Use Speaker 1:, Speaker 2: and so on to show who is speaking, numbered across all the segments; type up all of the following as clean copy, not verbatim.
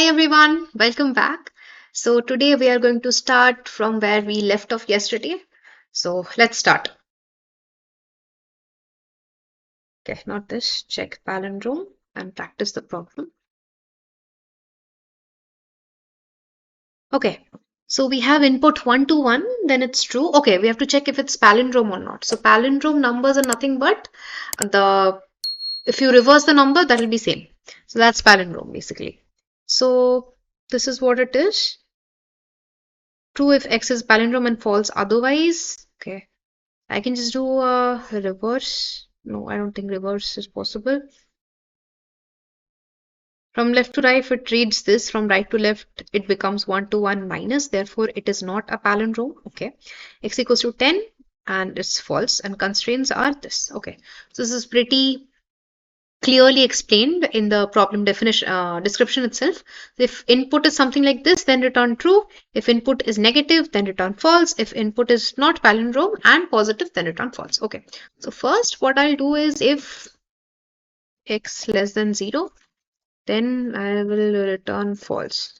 Speaker 1: everyone, welcome back. So today we are going to start from where we left off yesterday. So let's start. Okay, not this. Check palindrome and practice the problem. Okay, so we have input 1 to 1, then it's true. Okay, we have to check if it's palindrome or not. So palindrome numbers are nothing but if you reverse the number, that will be same. So that's palindrome basically. So this is what it is. True if X is palindrome and false otherwise. Okay. I can just do a reverse. No, I don't think reverse is possible. From left to right, if it reads this, from right to left, it becomes 1 to 1 minus. Therefore, it is not a palindrome. Okay. X equals to 10 and it's false. And constraints are this. Okay. So this is pretty clearly explained in the problem definition description itself. If input is something like this, then return true. If input is negative, then return false. If input is not palindrome and positive, then return false. Okay. So first, what I'll do is if x less than 0, then I will return false.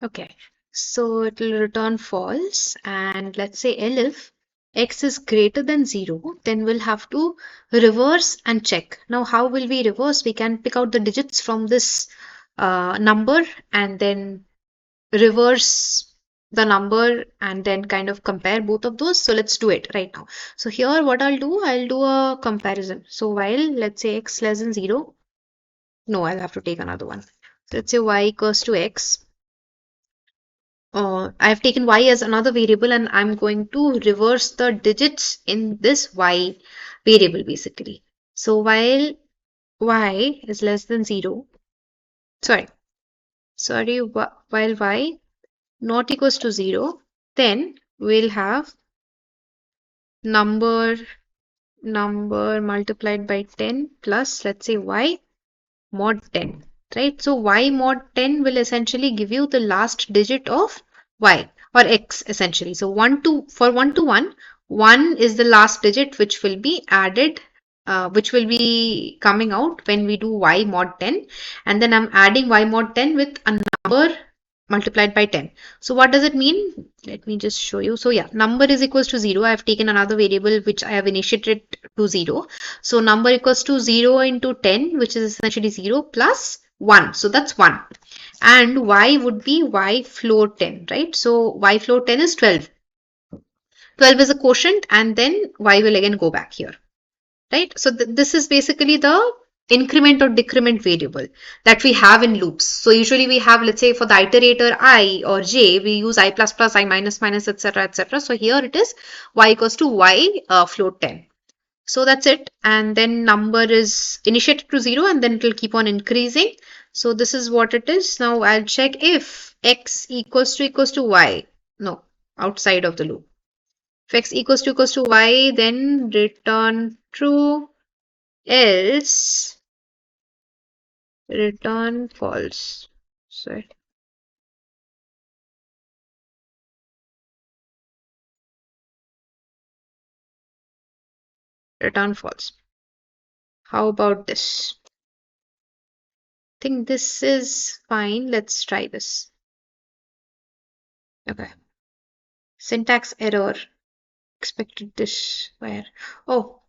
Speaker 1: Okay. So it will return false, and let's say if x is greater than 0, then we'll have to reverse and check. Now, how will we reverse? We can pick out the digits from this number and then reverse the number and then kind of compare both of those. So let's do it right now. So here what I'll do a comparison. So while let's say x less than 0, no, I'll have to take another one. So let's say y equals to x. I've taken y as another variable and I'm going to reverse the digits in this y variable basically. So while y is less than 0, while y not equals to 0, then we'll have number multiplied by 10 plus let's say y mod 10, right? So y mod 10 will essentially give you the last digit of y or x essentially. So 1 to 1, 1 is the last digit which will be added, which will be coming out when we do y mod 10, and then I'm adding y mod 10 with a number multiplied by 10. So what does it mean? Let me just show you. So yeah, number is equals to 0. I have taken another variable which I have initiated to 0. So number equals to 0 into 10, which is essentially 0 plus 1. So that's 1. And y would be y floor 10, right? So y floor 10 is 12. 12 is a quotient and then y will again go back here, right? So this is basically the increment or decrement variable that we have in loops. So usually we have, let's say for the iterator I or j, we use I plus plus, I minus minus, etc., etc. So here it is y equals to y float 10. So that's it. And then number is initiated to 0 and then it will keep on increasing. So this is what it is. Now I'll check if x equals to y. No, outside of the loop. If x equals to y, then return true, else return false. Sorry. Return false. How about this? I think this is fine. Let's try this. Okay. Syntax error. Expected this where? Oh,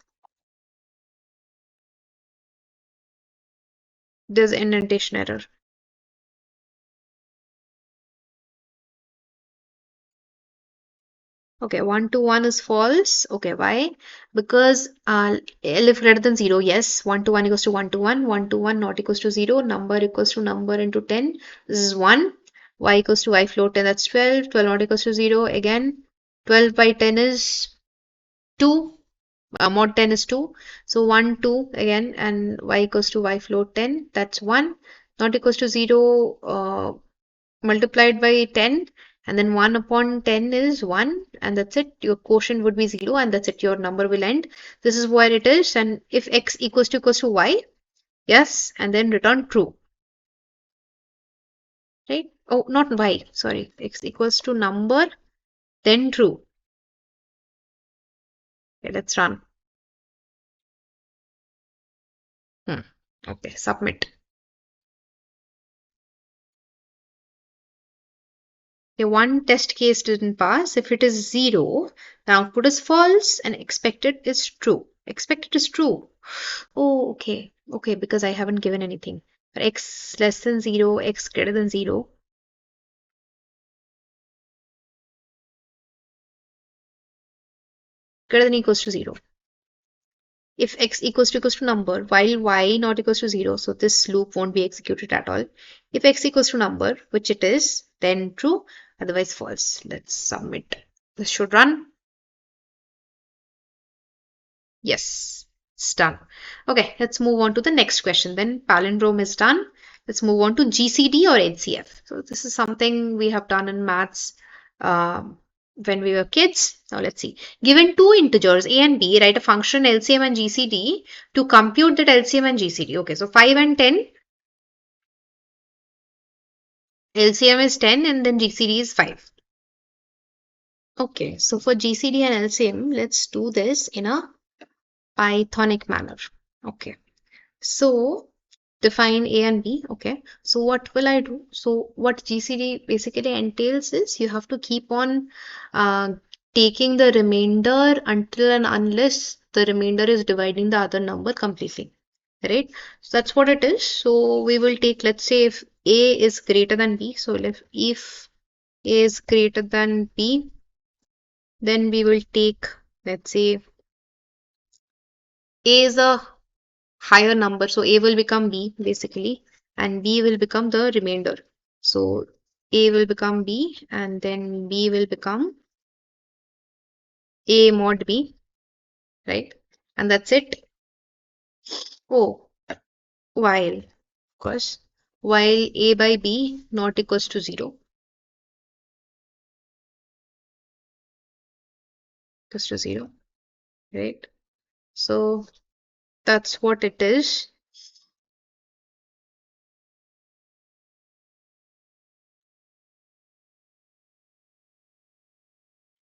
Speaker 1: there's indentation error. Okay, 1 to 1 is false. Okay, why? Because L if greater than 0, yes, 1 to 1 equals to 1 to 1, 1 to 1 not equals to 0, number equals to number into 10. This is 1. Y equals to y float 10, that's 12. 12 not equals to 0. Again, 12 by 10 is 2. Mod 10 is 2. So 1, 2 again, and y equals to y float 10, that's 1. Not equals to 0 multiplied by 10. And then 1 upon 10 is 1 and that's it. Your quotient would be 0 and that's it. Your number will end. This is where it is. And if x equals to y, yes, and then return true. Right? Oh, not y, sorry. X equals to number, then true. Okay, let's run. Okay, submit. Okay, one test case didn't pass. If it is 0, the output is false and expected is true. Expected is true. Oh, okay. Okay, because I haven't given anything. For x less than 0, x greater than 0. Greater than equals to 0. If x equals to number, while y not equals to 0, so this loop won't be executed at all. If x equals to number, which it is, then true, otherwise false. Let's submit. This should run. Yes, it's done. Okay, let's move on to the next question. Then palindrome is done. Let's move on to GCD or HCF. So this is something we have done in maths when we were kids. Now let's see. Given two integers a and b, write a function LCM and GCD to compute that LCM and GCD. Okay, so 5 and 10. LCM is 10 and then GCD is 5. Okay, so for GCD and LCM, let's do this in a Pythonic manner. Okay, so define A and B. Okay, so what will I do? So what GCD basically entails is you have to keep on taking the remainder until and unless the remainder is dividing the other number completely, right? So that's what it is. So we will take, let's say if A is greater than B. So if A is greater than B, then we will take, let's say A is a higher number. So A will become B basically, and B will become the remainder. So A will become B, and then B will become A mod B, right? And that's it. Oh, while, of course, while A by B not equals to 0, equals to 0, right? So that's what it is.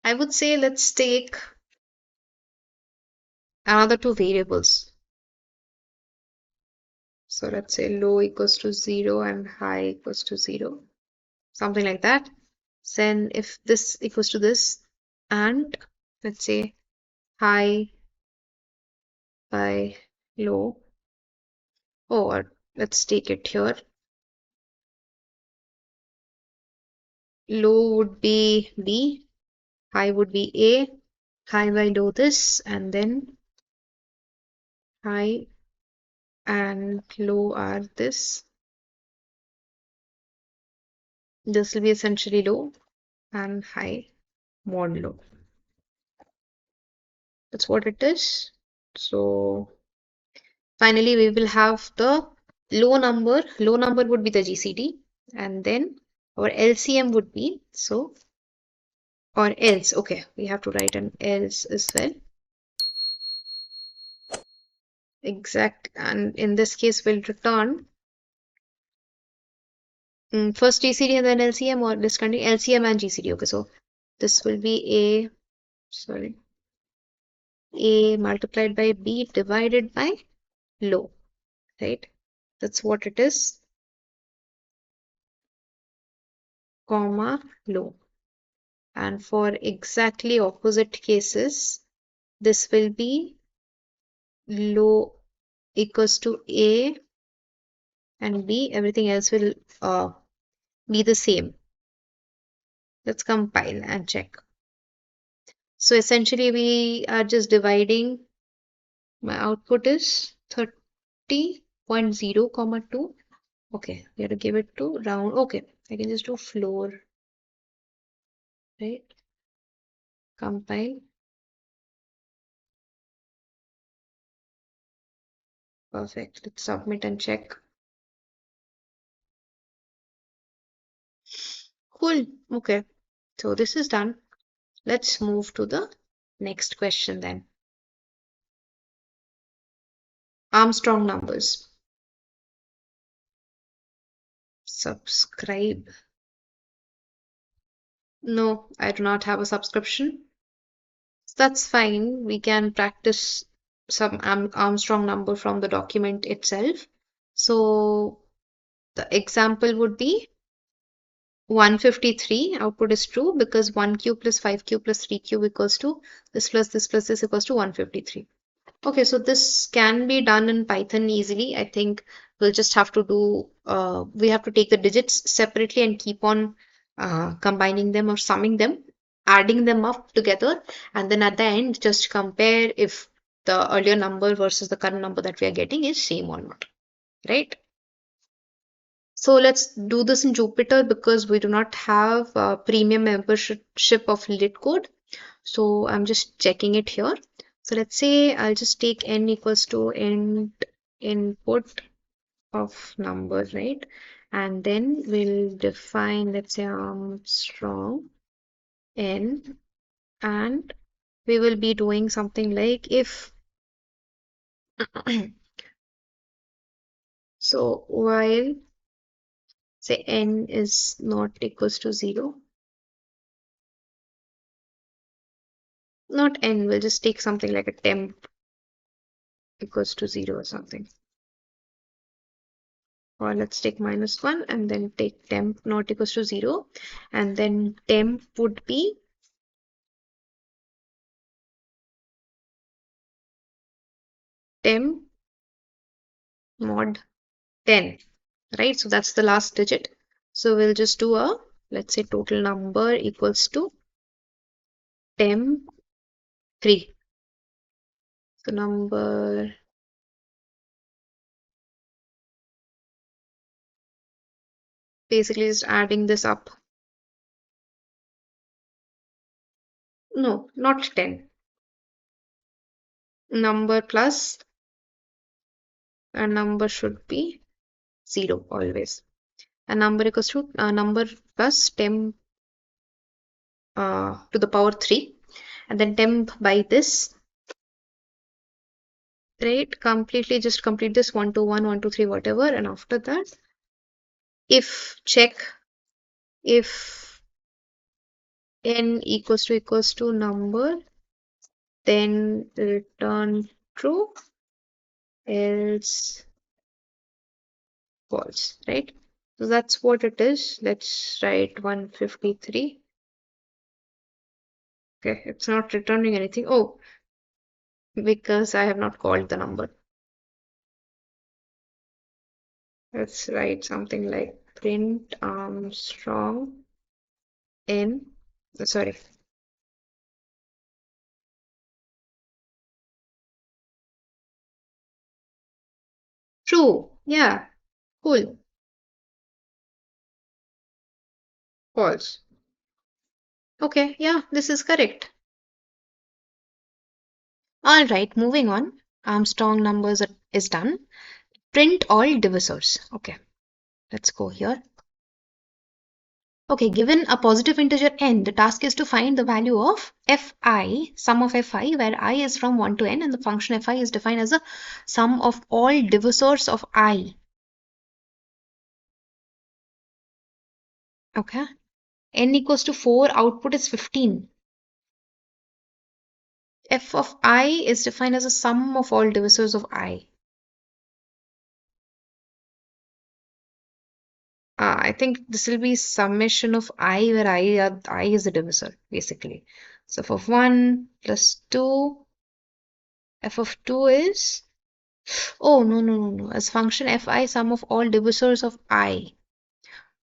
Speaker 1: I would say let's take another two variables. So let's say low equals to 0 and high equals to 0, something like that. Then if this equals to this, and let's say high by low, or let's take it here. Low would be B, high would be A, high by low this, and then high and low are this. This will be essentially low and high mod low. That's what it is. So finally we will have the low number. Low number would be the GCD, and then our LCM would be, so, or else. Okay, we have to write an else as well. Exact, and in this case we'll return first GCD and then LCM, or discontinue LCM and GCD. Okay, so this will be A multiplied by B divided by low, right? That's what it is, comma low. And for exactly opposite cases, this will be low equals to A and B. Everything else will be the same. Let's compile and check. So essentially we are just dividing. My output is 30.0 comma 2. Okay, we have to give it to round. Okay, I can just do floor, right? Compile. Perfect. Let's submit and check. Cool. Okay, so this is done. Let's move to the next question then. Armstrong numbers. Subscribe. No, I do not have a subscription. That's fine. We can practice some Armstrong number from the document itself. So the example would be 153 output is true because 1 cube plus 5 cube plus 3 cube equals to this plus this plus this equals to 153. Okay, so this can be done in Python easily. I think we'll just have to do, we have to take the digits separately and keep on combining them or summing them, adding them up together, and then at the end just compare if the earlier number versus the current number that we are getting is same or not, right? So let's do this in Jupyter because we do not have a premium membership of LitCode. So I'm just checking it here. So let's say I'll just take n equals to input of number, right? And then we'll define, let's say Armstrong n, and we will be doing something like if so while say n is not equals to 0, not n, we'll just take something like a temp equals to 0 or something. Or let's take -1 and then take temp not equals to 0, and then temp would be temp mod 10, right? So that's the last digit. So we'll just do a, let's say total number equals to temp 3. So number, basically just adding this up. No, not 10. Number plus a number should be 0 always. A number equals to number plus temp to the power 3, and then temp by this, right? Completely just complete this 1 to 1, 1 to 3, whatever, and after that if check if n equals to number, then return true, else false, right? So that's what it is. Let's write 153. Okay, it's not returning anything. Oh, because I have not called the number. Let's write something like print Armstrong n, sorry. True. Yeah. Cool. False. Okay. Yeah, this is correct. All right. Moving on. Armstrong numbers is done. Print all divisors. Okay. Let's go here. Okay. Given a positive integer n, the task is to find the value of fi, sum of fi, where I is from 1 to n, and the function fi is defined as a sum of all divisors of I. Okay. N equals to 4, output is 15. F of I is defined as a sum of all divisors of I. I think this will be summation of I, where I is a divisor, basically. So f of 1 plus 2, f of 2 is, oh, no. As function fi, sum of all divisors of I.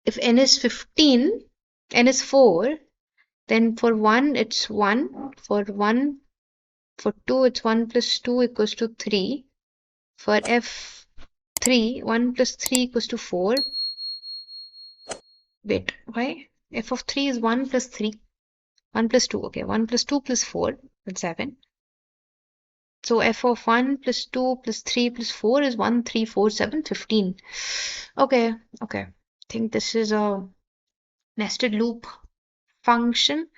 Speaker 1: If n is 15, n is 4, then for 1 it's 1, for 2 it's 1 plus 2 equals to 3, for f3, 1 plus 3 equals to 4. Wait, why? F of 3 is 1 plus 3. 1 plus 2, okay. 1 plus 2 plus 4, that's 7. So f of 1 plus 2 plus 3 plus 4 is 1, 3, 4, 7, 15. Okay. I think this is a nested loop function.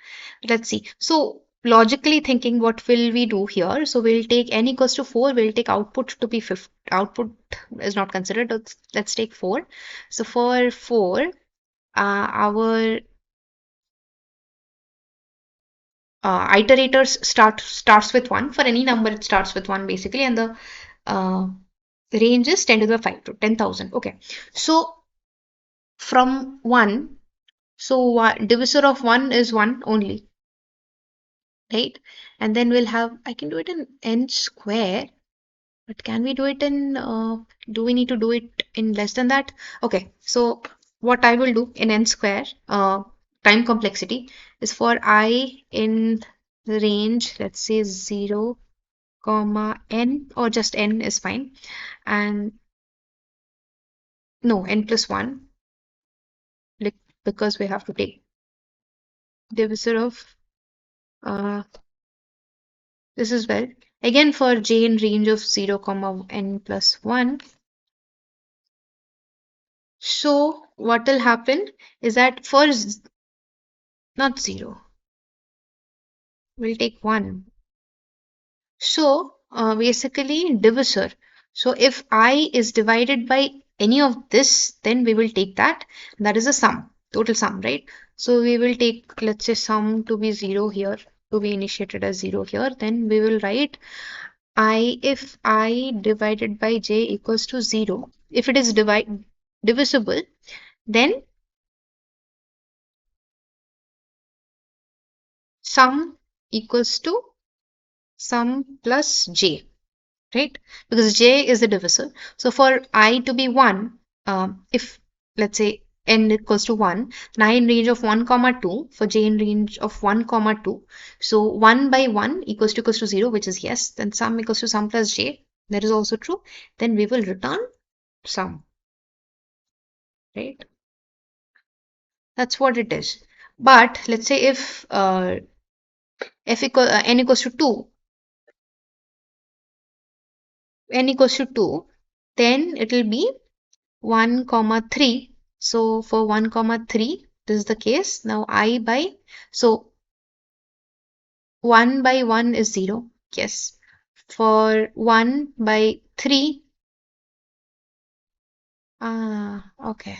Speaker 1: Let's see. So logically thinking, what will we do here? So we'll take n equals to 4, we'll take output to be 5. Output is not considered. Let's take 4. So for 4, our iterators starts with 1. For any number, it starts with 1 basically, and the range is 10 to the 5 to 10,000. Okay, so from 1, So divisor of 1 is 1 only, right? And then we'll have, I can do it in n square, but can we do it in, do we need to do it in less than that? Okay, so what I will do in n square, time complexity, is for I in the range, let's say 0, comma n, or just n is fine. And no, n plus 1, because we have to take divisor of this as well. Again, for j in range of 0, comma n plus 1. So what will happen is that for not 0, we'll take 1. So basically divisor. So if I is divided by any of this, then we will take that. That is a sum, total sum, right? So we will take, let's say, sum to be 0 here, to be initiated as 0 here. Then we will write if I divided by j equals to 0, if it is divisible, then sum equals to sum plus j, right? Because j is the divisor. So for I to be 1, if let's say n equals to 1, then I in range of 1 comma 2, for j in range of 1 comma 2. So 1 by 1 equals to 0, which is yes. Then sum equals to sum plus j. That is also true. Then we will return sum, right? That's what it is. But let's say if n equals to 2, then it will be 1 comma 3. So for 1 comma 3, this is the case. Now I by, so 1 by 1 is 0. Yes. For 1 by 3, okay.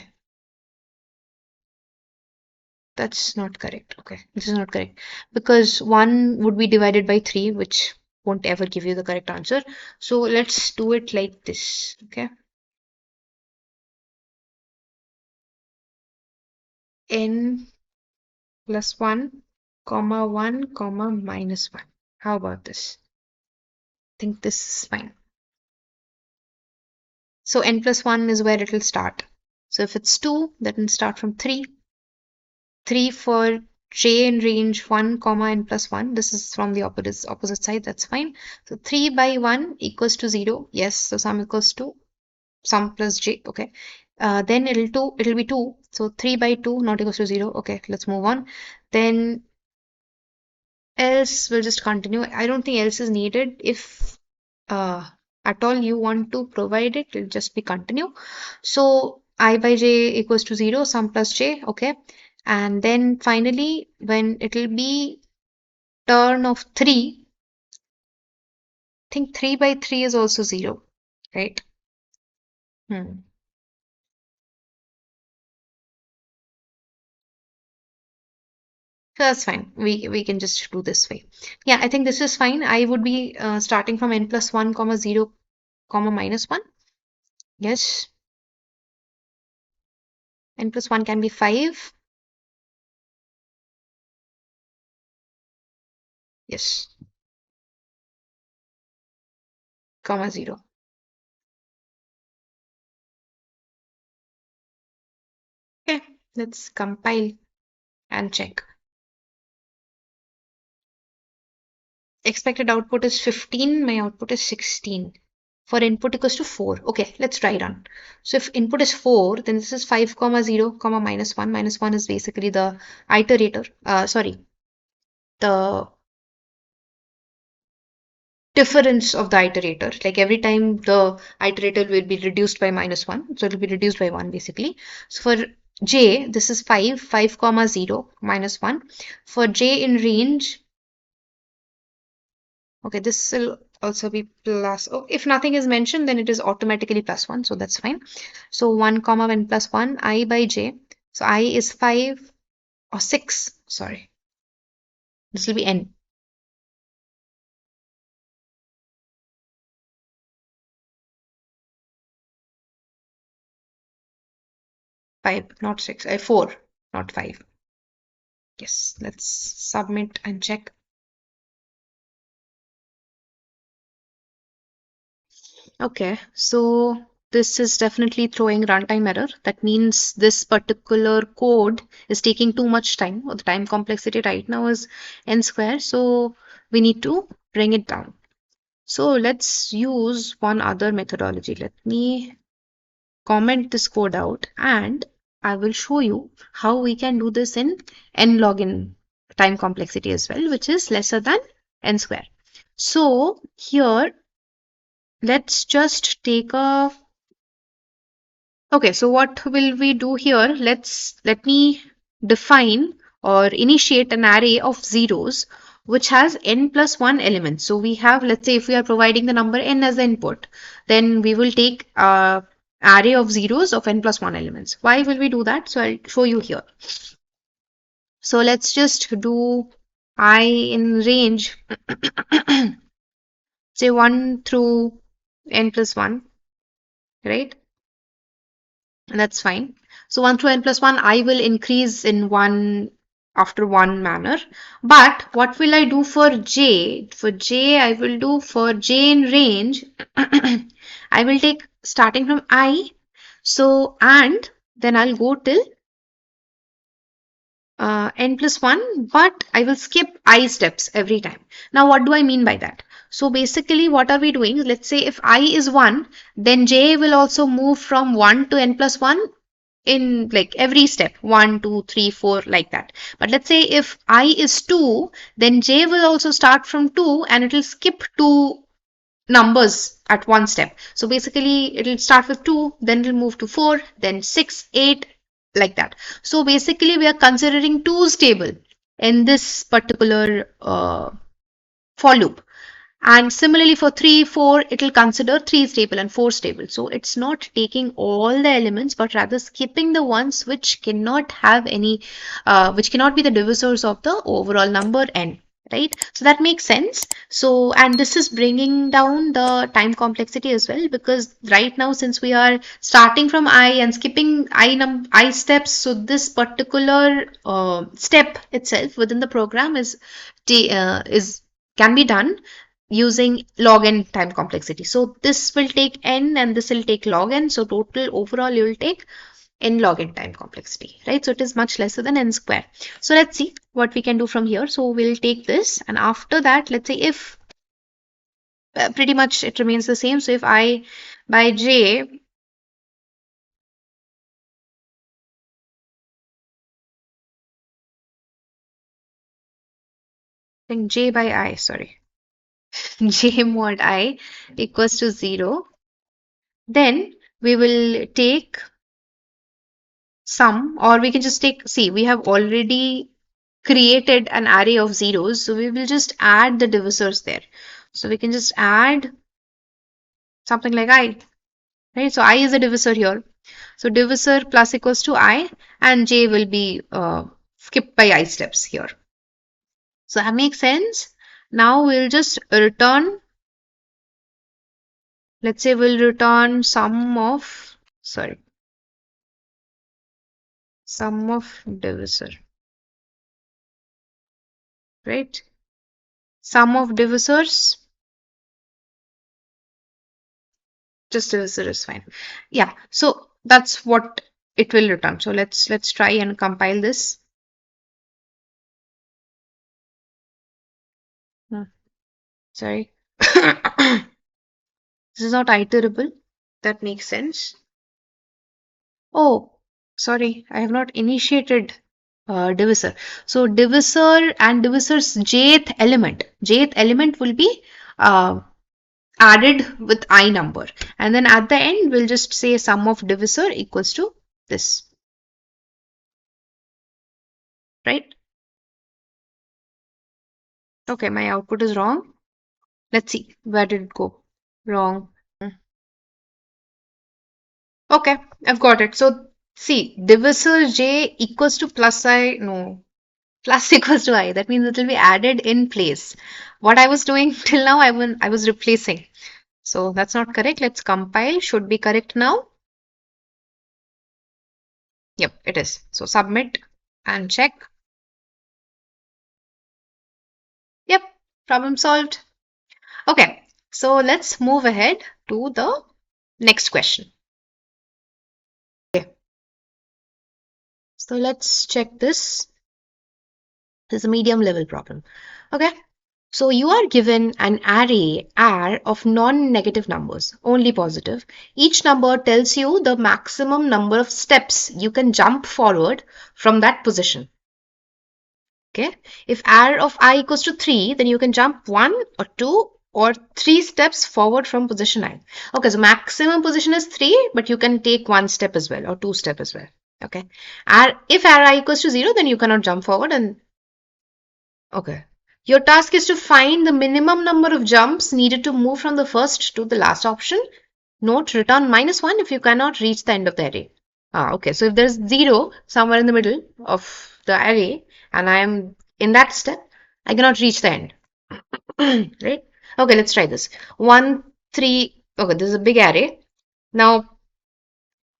Speaker 1: That's not correct. Okay, this is not correct because 1 would be divided by 3, which won't ever give you the correct answer. So let's do it like this. Okay. N plus 1, comma 1, comma minus 1. How about this? I think this is fine. So n plus 1 is where it will start. So if it's 2, that will start from 3. 3 for j in range 1, comma n plus 1. This is from the opposite side. That's fine. So 3 by 1 equals to 0. Yes. So sum equals to sum plus j. Okay. Then it'll be 2. So 3 by 2 not equals to 0. Okay. Let's move on. Then else we'll just continue. I don't think else is needed. If at all you want to provide it, it'll just be continue. So I by j equals to 0, sum plus j, okay. And then finally, when it'll be turn of 3, I think 3 by 3 is also 0, right? So that's fine. We can just do this way. Yeah, I think this is fine. I would be starting from n plus 1, comma 0, comma minus 1. Yes. N plus 1 can be 5. Yes. Comma 0. Okay, let's compile and check. Expected output is 15. My output is 16. For input equals to 4. Okay, let's try run. So if input is 4, then this is 5, comma 0, comma minus 1. Minus 1 is basically the iterator. Sorry, the difference of the iterator. Like every time the iterator will be reduced by minus 1. So it will be reduced by 1 basically. So for j, this is 5, 5 comma 0, minus 1. For j in range, okay, this will also be plus. Oh, if nothing is mentioned, then it is automatically plus 1. So that's fine. So 1 comma n plus 1, I by j. So I is 5 or 6. Sorry. This will be n. 5, not 6. 4, not 5. Yes, let's submit and check. Okay, so this is definitely throwing runtime error. That means this particular code is taking too much time, or the time complexity right now is n square. So we need to bring it down. So let's use one other methodology. Let me comment this code out and I will show you how we can do this in n log n time complexity as well, which is lesser than n square. So here, let's just take a okay, so what will we do here? Let me define or initiate an array of zeros which has n plus 1 elements. So we have, let's say if we are providing the number n as the input, then we will take a array of zeros of n plus 1 elements. Why will we do that? So I'll show you here. So let's just do I in range say 1 through n plus 1, right? And that's fine. So 1 through n plus 1, I will increase in one after one manner. But what will I do for j? For j, I will do for j in range, I will take starting from I. So, and then I'll go till n plus 1, but I will skip I steps every time. Now, what do I mean by that? So basically, what are we doing? Let's say if I is 1, then j will also move from 1 to n plus 1 in like every step 1 2 3 4 like that. But let's say if I is 2, then j will also start from 2 and it will skip 2 numbers at one step. So basically it will start with 2, then it will move to 4, then 6 8 like that. So basically we are considering 2's table in this particular for loop. And similarly for 3, 4, it will consider 3's table and 4's table. So it's not taking all the elements, but rather skipping the ones which cannot have any, which cannot be the divisors of the overall number n. Right? So that makes sense. So, and this is bringing down the time complexity as well, because right now, since we are starting from I and skipping I steps, so this particular step itself within the program is can be done using log n time complexity. So this will take n and this will take log n. So total overall you will take n log n time complexity, right? So it is much lesser than n square. So let's see what we can do from here. So we'll take this and after that, let's say if pretty much it remains the same. So if I by j, I think j by I, sorry, j mod I equals to 0, then we will take sum, or we can just take, see, we have already created an array of zeros, so we will just add the divisors there. So we can just add something like I, right? So I is a divisor here. So divisor plus equals to I and j will be skipped by I steps here. So that makes sense. Now we'll just return, let's say we'll return sum of, sorry, sum of divisor, right? Sum of divisors, just divisor is fine. Yeah, so that's what it will return. So let's try and compile this. Sorry. This is not iterable. That makes sense. Oh, sorry, I have not initiated divisor. So divisor and divisor's jth element will be added with I number. And then at the end, we'll just say sum of divisor equals to this. Right? Okay, my output is wrong. Let's see, where did it go? Wrong. Okay, I've got it. So see, divisor j equals to plus I, no, plus equals to I. That means it will be added in place. What I was doing till now, I was replacing. So that's not correct. Let's compile. Should be correct now. Yep, it is. So submit and check. Problem solved. Okay, so let's move ahead to the next question. Okay, so let's check this. This is a medium level problem. Okay, so you are given an array R of non-negative numbers, only positive. Each number tells you the maximum number of steps you can jump forward from that position. Okay, if R of I equals to 3, then you can jump 1 or 2 or 3 steps forward from position I. Okay, so maximum position is 3, but you can take 1 step as well or 2 step as well. Okay, if Ri equals to 0, then you cannot jump forward. And okay, your task is to find the minimum number of jumps needed to move from the first to the last option. Note, return -1 if you cannot reach the end of the array. Okay, so if there's 0 somewhere in the middle of the array and I am in that step, I cannot reach the end. Right? Okay, let's try this. 1, 3. Okay, this is a big array. Now,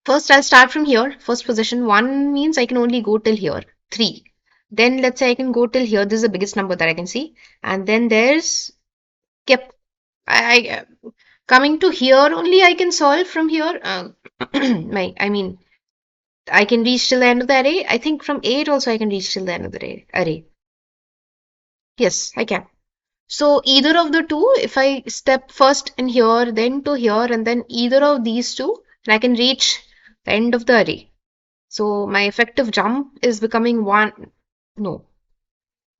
Speaker 1: first I'll start from here. First position 1 means I can only go till here. 3. Then let's say I can go till here. This is the biggest number that I can see. And then there's kept. I coming to here only I can solve from here. I mean, I can reach till the end of the array. I think from 8 also I can reach till the end of the array. Yes, I can. So either of the two, if I step first in here, then to here, and then either of these two, then I can reach the end of the array. So my effective jump is becoming 1. No,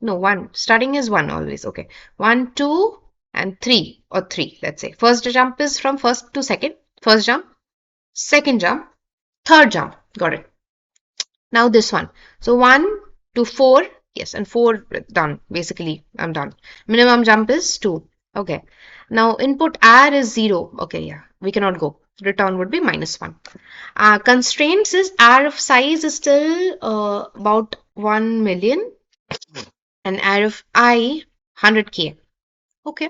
Speaker 1: 1. Starting is 1 always. Okay. 1, 2, and 3 or 3, let's say. First jump is from first to second. First jump, second jump, third jump. Got it. Now this one. So 1 to 4. Yes, and 4 done. Basically, I'm done. Minimum jump is 2. Okay. Now input R is 0. Okay, yeah. We cannot go. Return would be -1. Constraints is R of size is still about 1 million and R of I 100K. Okay.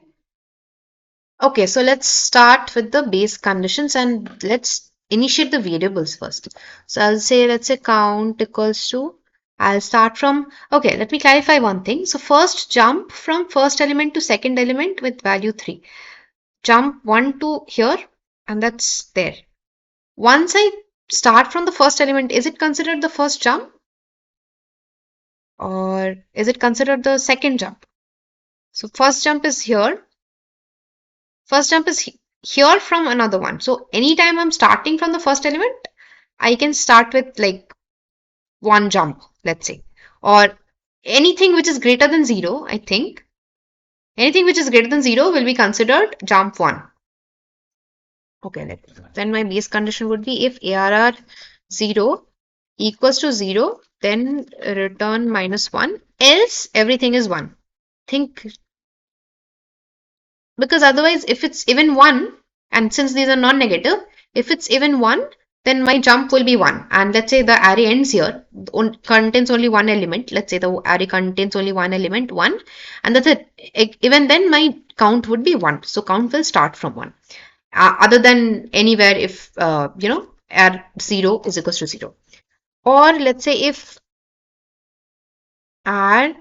Speaker 1: Okay, so let's start with the base conditions and let's initiate the variables first. So I'll say, let's say count equals to, I'll start from, okay, let me clarify one thing. So first jump from first element to second element with value 3. Jump 1 to here and that's there. Once I start from the first element, is it considered the first jump? Or is it considered the second jump? So first jump is here. First jump is here from another one. So anytime I'm starting from the first element, I can start with like 1 jump, let's say. Or anything which is greater than 0, I think. Anything which is greater than 0 will be considered jump 1. Okay, then my base condition would be if ARR 0 equals to 0, then return -1, else everything is 1. Think, because otherwise if it's even 1, and since these are non-negative, if it's even 1, then my jump will be 1. And let's say the array ends here, contains only one element. Let's say the array contains only one element, 1, and that's it. Even then my count would be 1. So count will start from 1. Other than anywhere if, R 0 is equals to 0. Or let's say if R,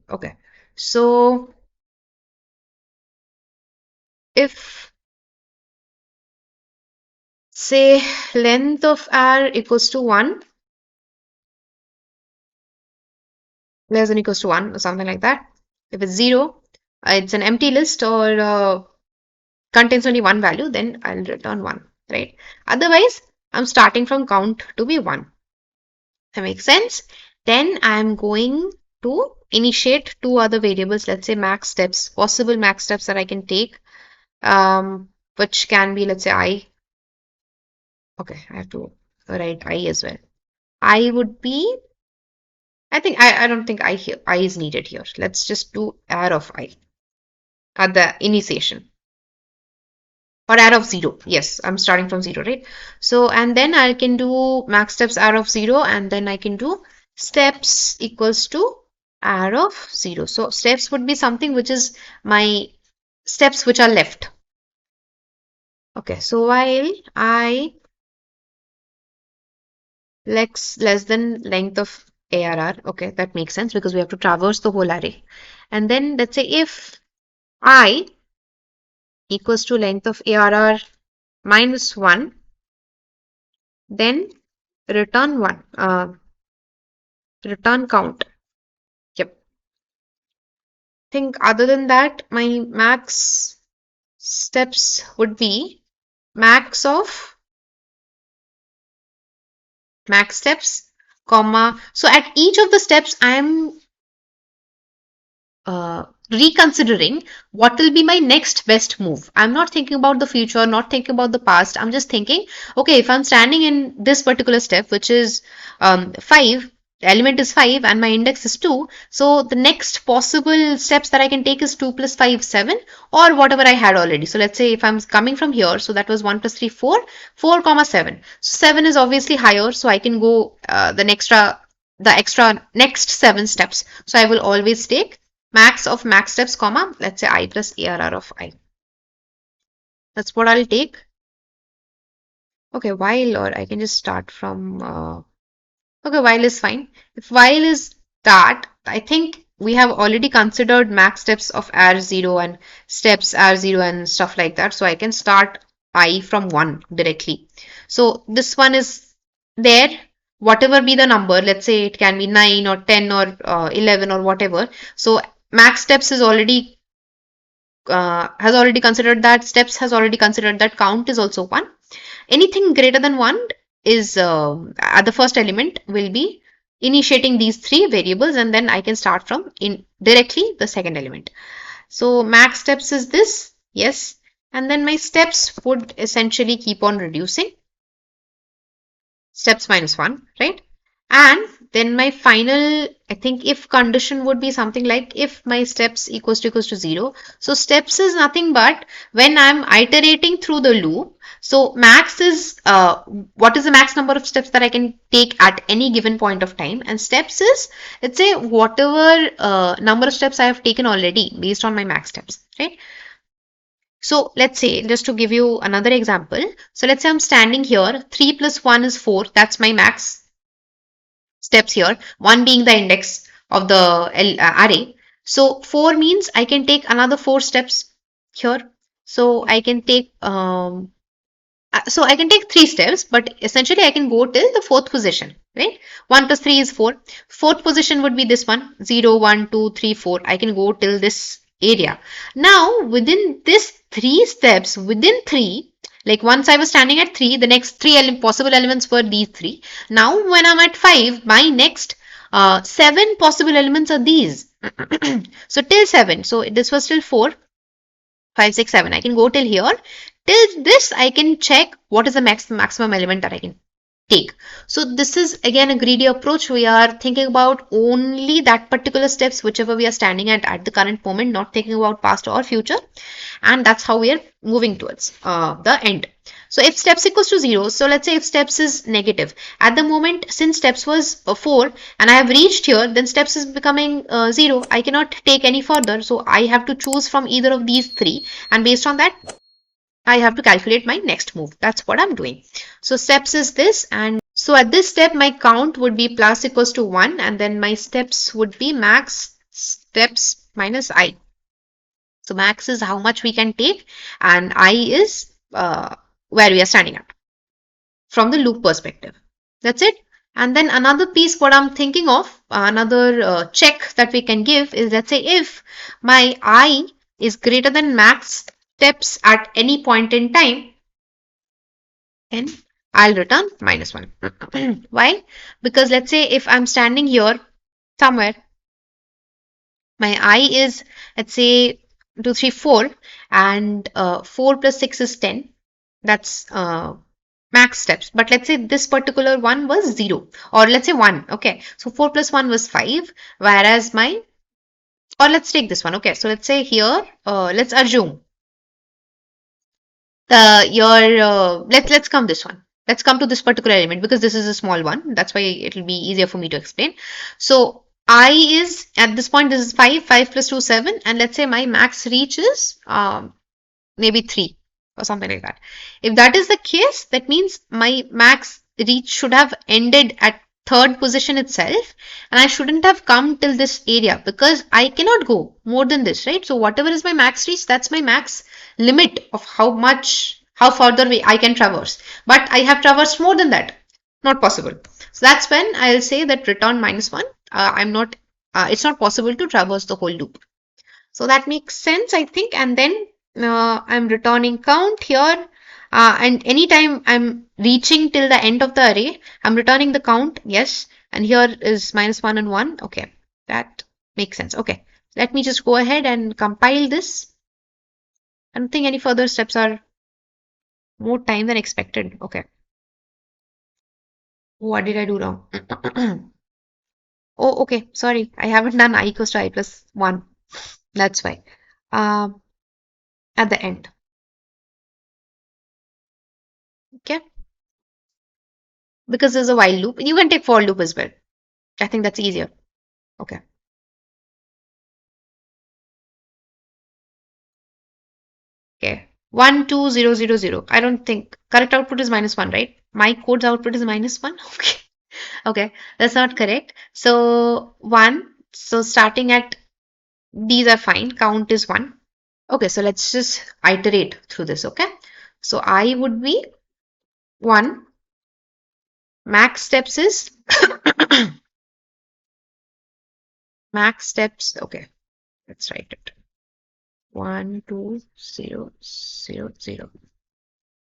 Speaker 1: okay. So if say length of R equals to 1, less than equals to 1 or something like that. If it's 0, it's an empty list or contains only one value, then I'll return 1, right? Otherwise, I'm starting from count to be 1. That makes sense? Then I'm going to initiate 2 other variables, let's say max steps, possible max steps that I can take, which can be, let's say I. Okay, I have to write I as well. I would be, I think I don't think I is needed here. Let's just do R of I at the initiation. Or R of 0. Yes, I'm starting from 0, right? So, and then I can do max steps R of 0 and then I can do steps equals to R of 0. So, steps would be something which is my steps which are left. Okay, so while I less than length of ARR. Okay, that makes sense because we have to traverse the whole array. And then let's say if I equals to length of ARR minus 1, then return 1, return count. Yep. Think other than that, my max steps would be max of max steps, comma. So at each of the steps, I'm reconsidering what will be my next best move. I'm not thinking about the future, not thinking about the past. I'm just thinking, okay, if I'm standing in this particular step, which is 5, the element is 5 and my index is 2. So the next possible steps that I can take is 2 plus 5, 7 or whatever I had already. So let's say if I'm coming from here, so that was 1 plus 3, 4, 4 comma 7. So 7 is obviously higher. So I can go the extra next 7 steps. So I will always take max of max steps, comma, let's say I plus ARR of I. That's what I'll take. Okay, while, or I can just start from, okay, while is fine. If while is that, I think we have already considered max steps of R0 and steps R0 and stuff like that. So I can start I from 1 directly. So this one is there. Whatever be the number, let's say it can be 9 or 10 or 11 or whatever. So max steps is already has already considered that, steps has already considered that, count is also 1. Anything greater than 1 is at the first element will be initiating these 3 variables, and then I can start from in directly the second element. So max steps is this, yes, and then my steps would essentially keep on reducing, steps minus 1, right? And then my final, I think if condition would be something like if my steps equals to 0. So steps is nothing but when I'm iterating through the loop. So max is what is the max number of steps that I can take at any given point of time, and steps is, let's say, whatever number of steps I have taken already based on my max steps, right? So let's say, just to give you another example, so let's say I'm standing here, 3 plus 1 is 4, that's my max steps here, 1 being the index of the array. So 4 means I can take another 4 steps here. So I can take 3 steps, but essentially I can go till the 4th position, right? 1 plus 3 is 4. 4th position would be this one, 0, 1, 2, 3, 4. I can go till this area. Now within this 3 steps, within 3, like once I was standing at 3, the next 3 possible elements were these 3. Now when I'm at 5, my next 7 possible elements are these. So till 7. So this was till 4, 5, 6, 7. I can go till here. Till this, I can check what is the maximum element that I can take. So this is again a greedy approach. We are thinking about only that particular steps, whichever we are standing at the current moment, not thinking about past or future. And that's how we are moving towards the end. So if steps equals to 0, so let's say if steps is negative, at the moment since steps was 4 and I have reached here, then steps is becoming 0. I cannot take any further. So I have to choose from either of these 3, and based on that, I have to calculate my next move. That's what I'm doing. So steps is this, and so at this step, my count would be plus equals to 1, and then my steps would be max steps minus I. So max is how much we can take, and I is where we are standing at from the loop perspective. That's it. And then another piece, what I'm thinking of, another check that we can give is, let's say if my I is greater than max steps at any point in time, then I'll return minus 1. Why? Because let's say if I'm standing here somewhere, my I is, let's say 2, 3, 4, and 4 plus 6 is 10. That's max steps. But let's say this particular one was 0, or let's say 1. Okay, so 4 plus 1 was 5, whereas my, or let's take this one. Okay, so let's say here, let's assume let's come this one. Let's come to this particular element because this is a small one. That's why it will be easier for me to explain. So I is at this point, this is 5, 5 plus 2, 7, and let's say my max reach is maybe 3 or something like that. If that is the case, that means my max reach should have ended at third position itself, and I shouldn't have come till this area because I cannot go more than this, right? So whatever is my max reach, that's my max limit of how further away I can traverse. But I have traversed more than that. Not possible. So that's when I'll say that return -1. It's not possible to traverse the whole loop. So that makes sense, I think. And then I'm returning count here. And anytime I'm reaching till the end of the array, I'm returning the count. Yes. And here is -1 and 1. Okay. That makes sense. Okay. Let me just go ahead and compile this. I don't think any further steps are more time than expected. Okay. What did I do wrong? Oh, okay. Sorry. I haven't done I equals to I plus 1. That's why. Um, at the end. Okay. Because there's a while loop. You can take for loop as well. I think that's easier. Okay. Okay. 1, 2, 0, 0, 0. I don't think correct output is -1, right? My code's output is -1. Okay. Okay. That's not correct. So 1. So starting at these are fine. Count is 1. Okay. So let's just iterate through this. Okay. So I would be 1. Max steps is max steps. Okay. Let's write it. 1, 2, 0, 0, 0.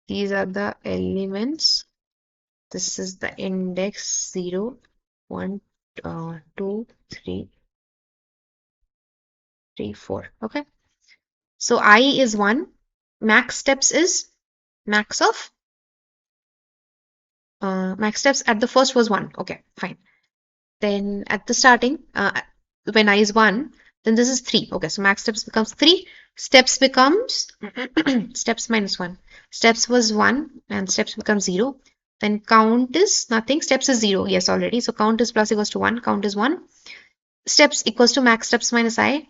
Speaker 1: These are the elements. This is the index 0, 1, 2, 3, 3, 4. Okay. So I is 1. Max steps is max of max steps at the first was 1. Okay, fine. Then at the starting, when I is 1, then this is 3. Okay, so max steps becomes 3. Steps becomes steps -1. Steps was 1 and steps becomes 0. Then count is nothing. Steps is 0. Yes, already. So count is plus equals to 1. Count is 1. Steps equals to max steps minus I.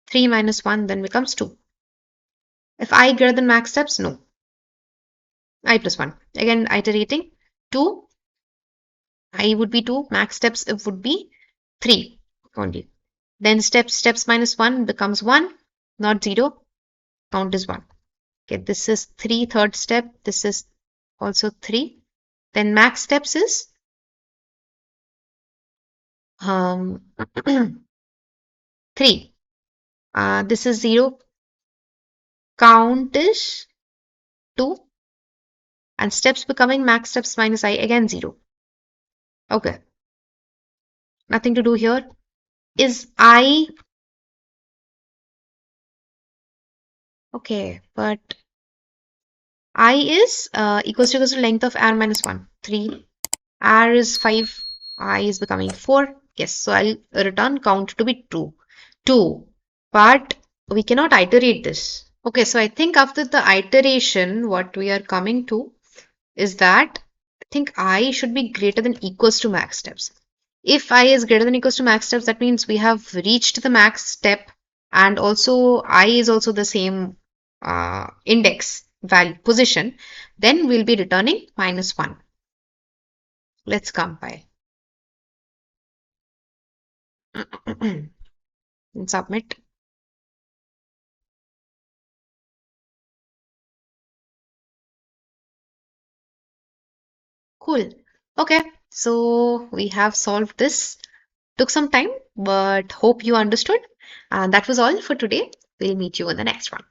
Speaker 1: 3 minus 1 then becomes 2. If I greater than max steps, no. I plus 1. Again, iterating. 2. I would be 2. Max steps it would be 3 only. Then steps minus 1 becomes 1, not 0. Count is 1. Okay, this is 3 third step. This is also 3. Then max steps is 3. This is 0. Count is 2. And steps becoming max steps minus I again 0. Okay. Nothing to do here. Is I okay, but I is equals to length of r minus 1. 3. R is 5. I is becoming 4. Yes, so I'll return count to be 2. 2. But we cannot iterate this. Okay, so I think after the iteration, what we are coming to is that I think I should be greater than equals to max steps. If I is greater than equals to max steps, that means we have reached the max step and also I is also the same index value position, then we'll be returning -1. Let's compile and submit. Cool. Okay, so we have solved this. Took some time, but hope you understood. And that was all for today. We'll meet you in the next one.